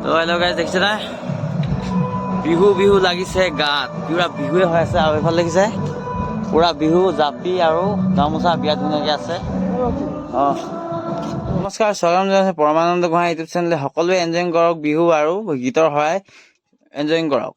তো hello' guys দেখিছে না বিহু বিহু লাগিছে গাত পুৰা বিহুৱে হৈ আছে আৰু এইফালে দেখিছে পুৰা বিহু জাপি আৰু গামোচা বিয়া ধুনীয়াকৈ আছে অঁ নমস্কাৰ স্বাগতম জনাইছোঁ পৰমানন্দ গোহাঁই ইউটিউব চেনেলে সকলোৱে এনজয়িং কৰক বিহু আৰু গীতৰ সহায় এনজয়িং কৰক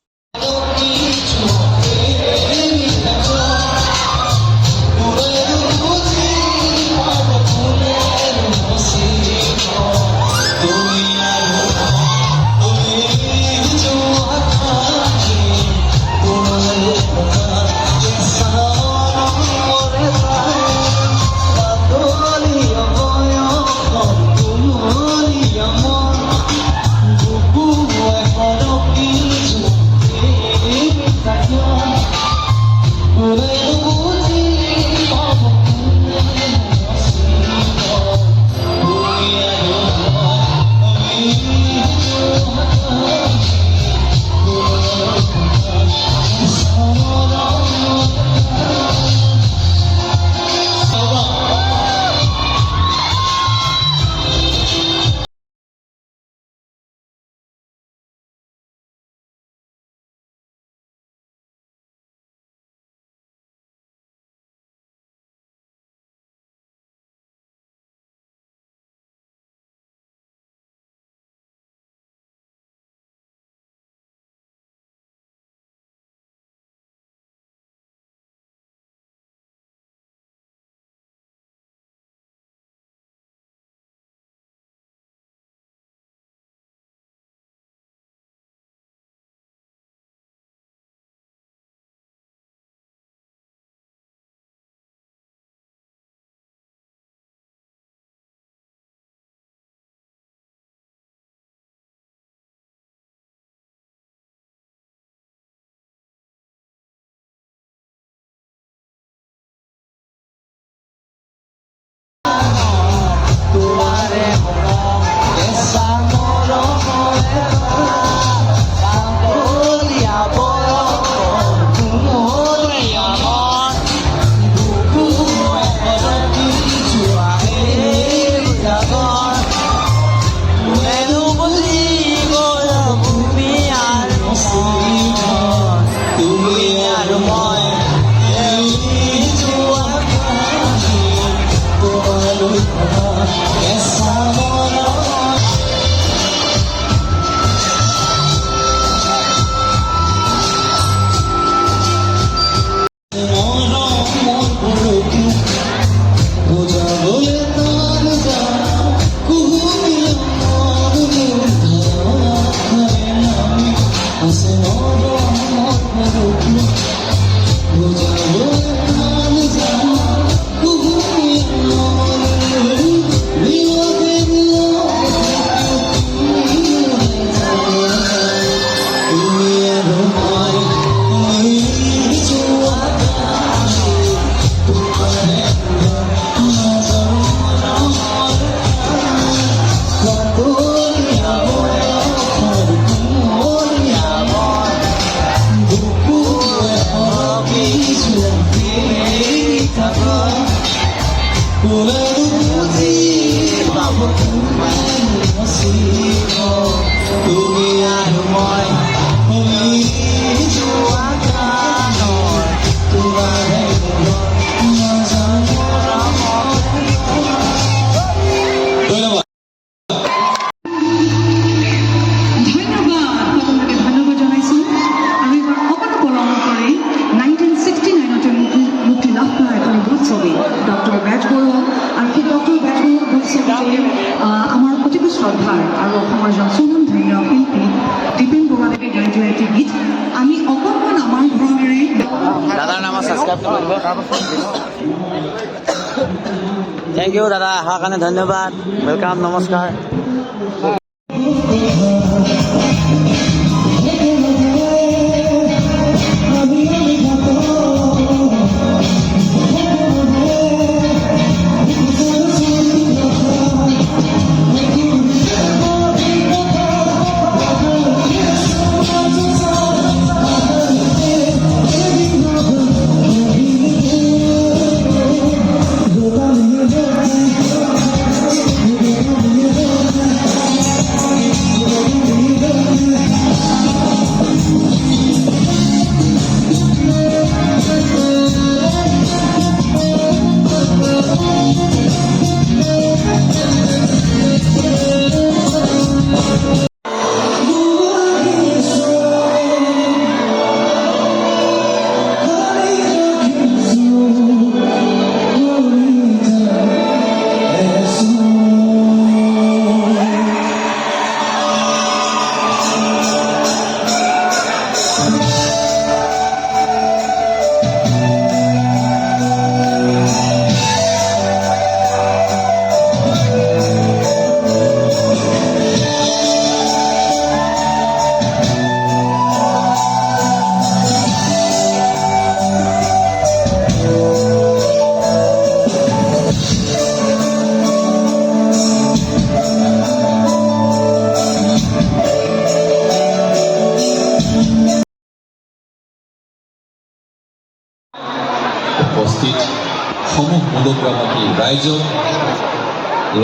Thank you দাদা অহাৰ কাৰণে ধন্যবাদ ওয়েলকাম নমস্কাৰ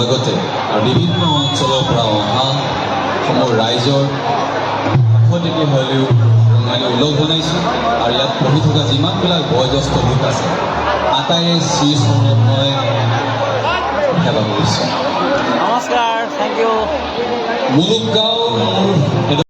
লগতে আৰু বিভিন্ন অঞ্চলৰ পৰা অহা সমূহ ৰাইজৰ কাষতেকে হ'লেও ওলগ জনাইছোঁ আৰু ইয়াত পঢ়ি থকা যিমানবিলাক বয়োজ্যেষ্ঠ লোক আছে আটাইয়ে শ্ৰীচৰণত মই সেৱা কৰিছোঁ। নমস্কাৰ, থেংক ইউ। মুলুক গাঁও মোৰ